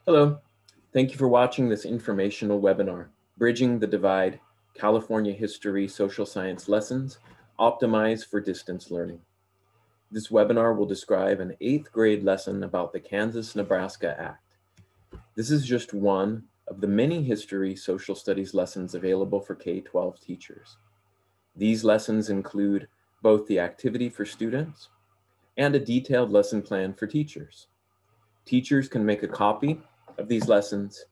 Hello, thank you for watching this informational webinar, Bridging the Divide, California History Social Science Lessons, Optimized for Distance Learning. This webinar will describe an 8th grade lesson about the Kansas-Nebraska Act. This is just one of the many history social studies lessons available for K-12 teachers. These lessons include both the activity for students and a detailed lesson plan for teachers. Teachers can make a copy of these lessons,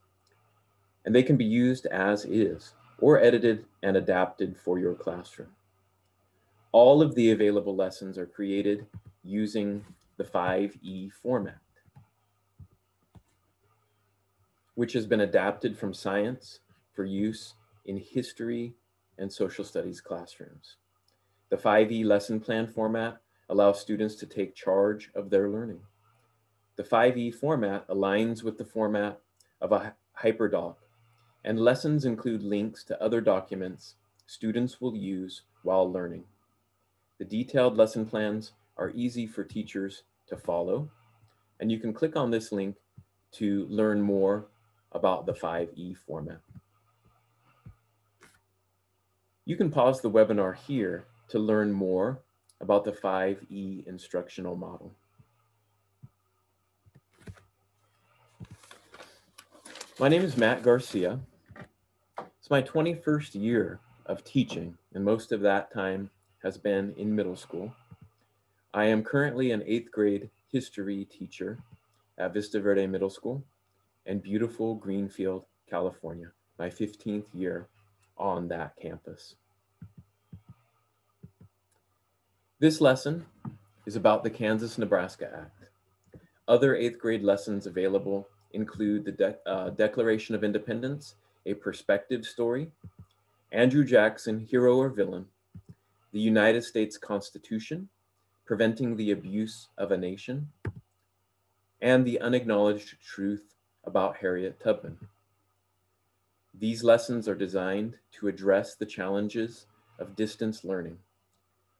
and they can be used as is or edited and adapted for your classroom. All of the available lessons are created using the 5E format, which has been adapted from science for use in history and social studies classrooms. The 5E lesson plan format allows students to take charge of their learning. The 5E format aligns with the format of a hyperdoc, and lessons include links to other documents students will use while learning. The detailed lesson plans are easy for teachers to follow, and you can click on this link to learn more about the 5E format. You can pause the webinar here to learn more about the 5E instructional model. My name is Matt Garcia. It's my 21st year of teaching, and most of that time has been in middle school. I am currently an 8th grade history teacher at Vista Verde Middle School in beautiful Greenfield, California, my 15th year on that campus. This lesson is about the Kansas-Nebraska Act. Other 8th grade lessons available include the Declaration of Independence, a perspective story, Andrew Jackson, hero or villain, the United States Constitution, preventing the abuse of a nation, and the unacknowledged truth about Harriet Tubman. These lessons are designed to address the challenges of distance learning.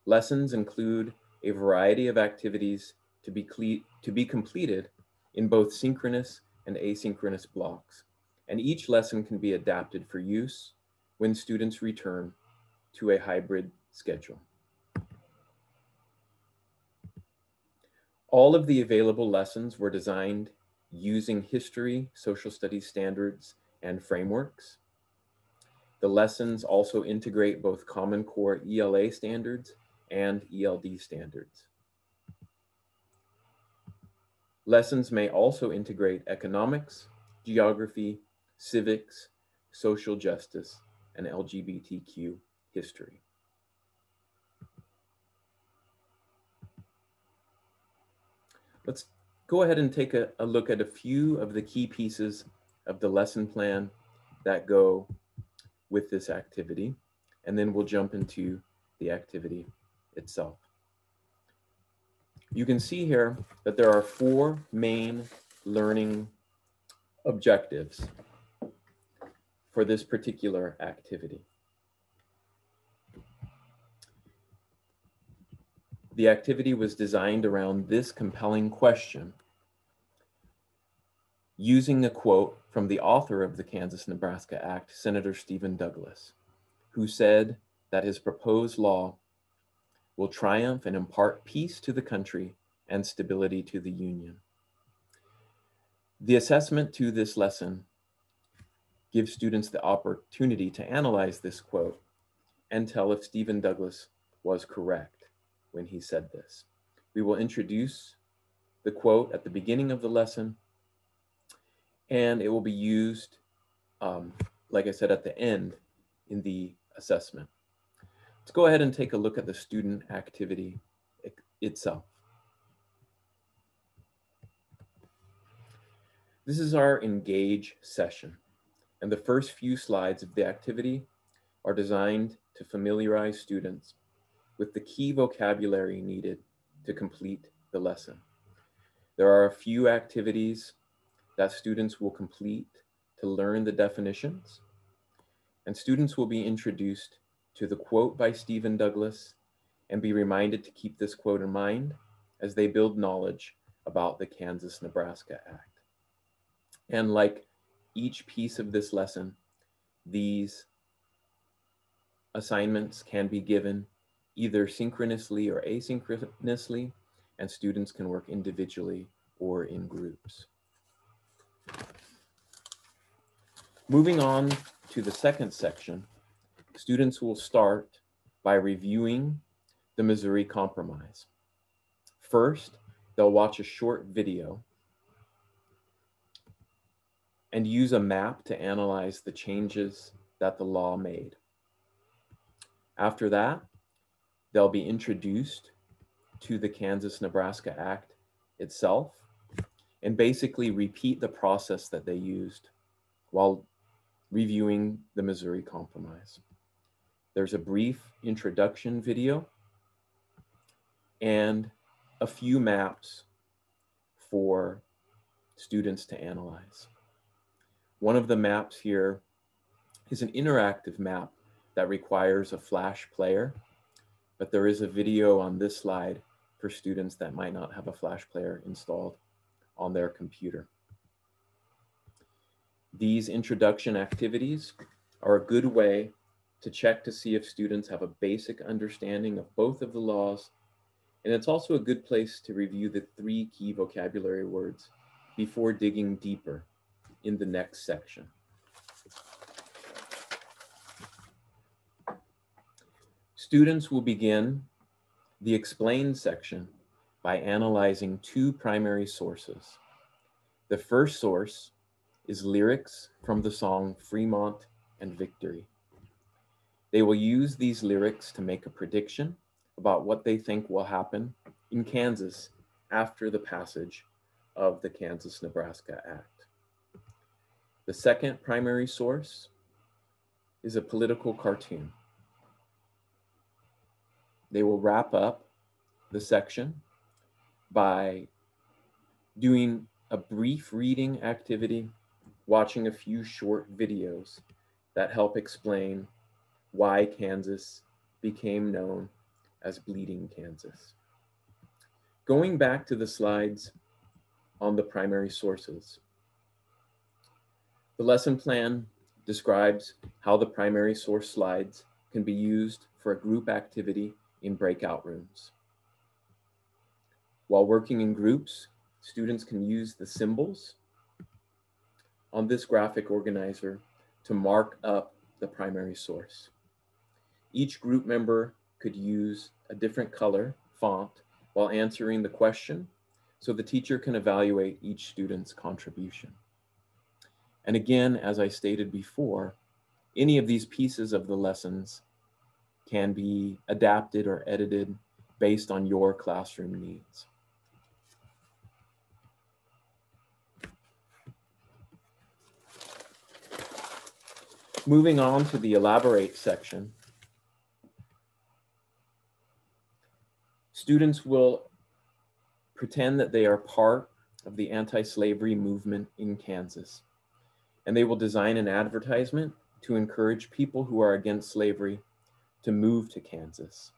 Lessons include a variety of activities to be completed in both synchronous and asynchronous blocks, and each lesson can be adapted for use when students return to a hybrid schedule. All of the available lessons were designed using history, social studies standards, and frameworks. The lessons also integrate both Common Core ELA standards and ELD standards. Lessons may also integrate economics, geography, civics, social justice, and LGBTQ history. Let's go ahead and take a look at a few of the key pieces of the lesson plan that go with this activity, and then we'll jump into the activity itself. You can see here that there are 4 main learning objectives for this particular activity. The activity was designed around this compelling question, using a quote from the author of the Kansas-Nebraska Act, Senator Stephen Douglas, who said that his proposed law will triumph and impart peace to the country and stability to the Union. The assessment to this lesson gives students the opportunity to analyze this quote and tell if Stephen Douglas was correct when he said this. We will introduce the quote at the beginning of the lesson, and it will be used, like I said, at the end in the assessment. Let's go ahead and take a look at the student activity itself. This is our engage session, and the first few slides of the activity are designed to familiarize students with the key vocabulary needed to complete the lesson. There are a few activities that students will complete to learn the definitions, and students will be introduced to the quote by Stephen Douglas and be reminded to keep this quote in mind as they build knowledge about the Kansas-Nebraska Act. And like each piece of this lesson, these assignments can be given either synchronously or asynchronously, and students can work individually or in groups. Moving on to the second section, students will start by reviewing the Missouri Compromise. First, they'll watch a short video and use a map to analyze the changes that the law made. After that, they'll be introduced to the Kansas-Nebraska Act itself and basically repeat the process that they used while reviewing the Missouri Compromise. There's a brief introduction video and a few maps for students to analyze. One of the maps here is an interactive map that requires a flash player, but there is a video on this slide for students that might not have a flash player installed on their computer. These introduction activities are a good way to check to see if students have a basic understanding of both of the laws, and it's also a good place to review the 3 key vocabulary words before digging deeper in the next section. Students will begin the explain section by analyzing 2 primary sources. The first source is lyrics from the song Fremont and Victory. They will use these lyrics to make a prediction about what they think will happen in Kansas after the passage of the Kansas-Nebraska Act. The second primary source is a political cartoon. They will wrap up the section by doing a brief reading activity, watching a few short videos that help explain why Kansas became known as Bleeding Kansas. Going back to the slides on the primary sources, the lesson plan describes how the primary source slides can be used for a group activity in breakout rooms. While working in groups, students can use the symbols on this graphic organizer to mark up the primary source. Each group member could use a different color font while answering the question, so the teacher can evaluate each student's contribution. And again, as I stated before, any of these pieces of the lessons can be adapted or edited based on your classroom needs. Moving on to the elaborate section, students will pretend that they are part of the anti-slavery movement in Kansas, and they will design an advertisement to encourage people who are against slavery to move to Kansas.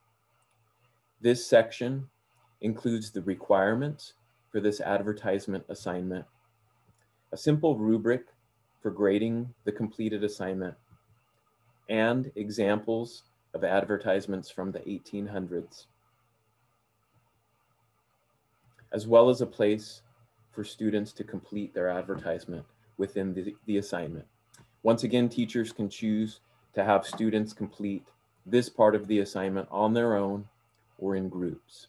This section includes the requirements for this advertisement assignment, a simple rubric for grading the completed assignment, and examples of advertisements from the 1800s, as well as a place for students to complete their advertisement within the assignment. Once again, teachers can choose to have students complete this part of the assignment on their own or in groups.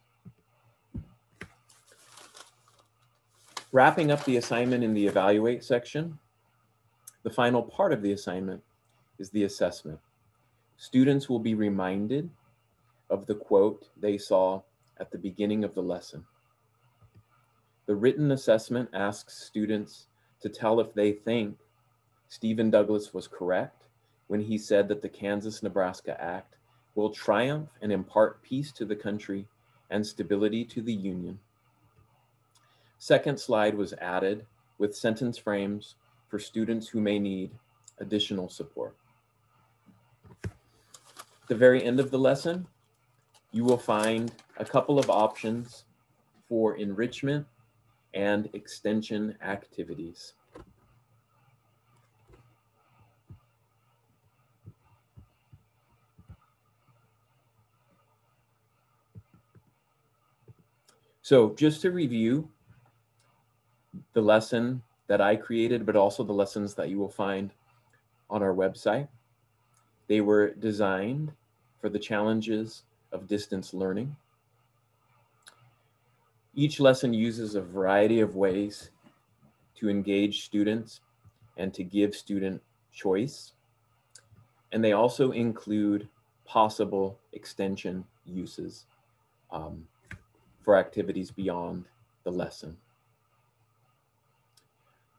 Wrapping up the assignment in the evaluate section, the final part of the assignment is the assessment. Students will be reminded of the quote they saw at the beginning of the lesson. The written assessment asks students to tell if they think Stephen Douglas was correct when he said that the Kansas-Nebraska Act will triumph and impart peace to the country and stability to the Union. Second slide was added with sentence frames for students who may need additional support. At the very end of the lesson, you will find a couple of options for enrichment and extension activities. So just to review the lesson that I created, but also the lessons that you will find on our website, they were designed for the challenges of distance learning. Each lesson uses a variety of ways to engage students and to give student choice. And they also include possible extension uses for activities beyond the lesson.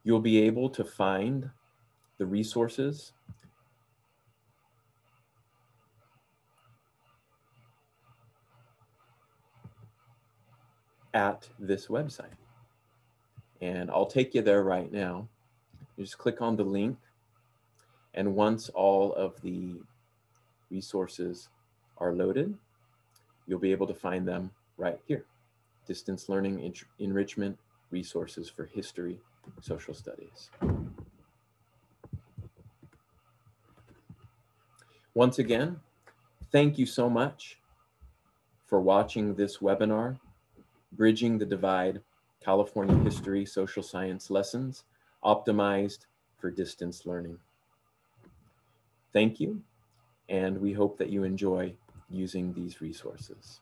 You'll be able to find the resources at this website. And I'll take you there right now. You just click on the link, and once all of the resources are loaded, you'll be able to find them right here. Distance Learning Enrichment Resources for History, Social Studies. Once again, thank you so much for watching this webinar, Bridging the Divide, California History Social Science Lessons, Optimized for Distance Learning. Thank you, and we hope that you enjoy using these resources.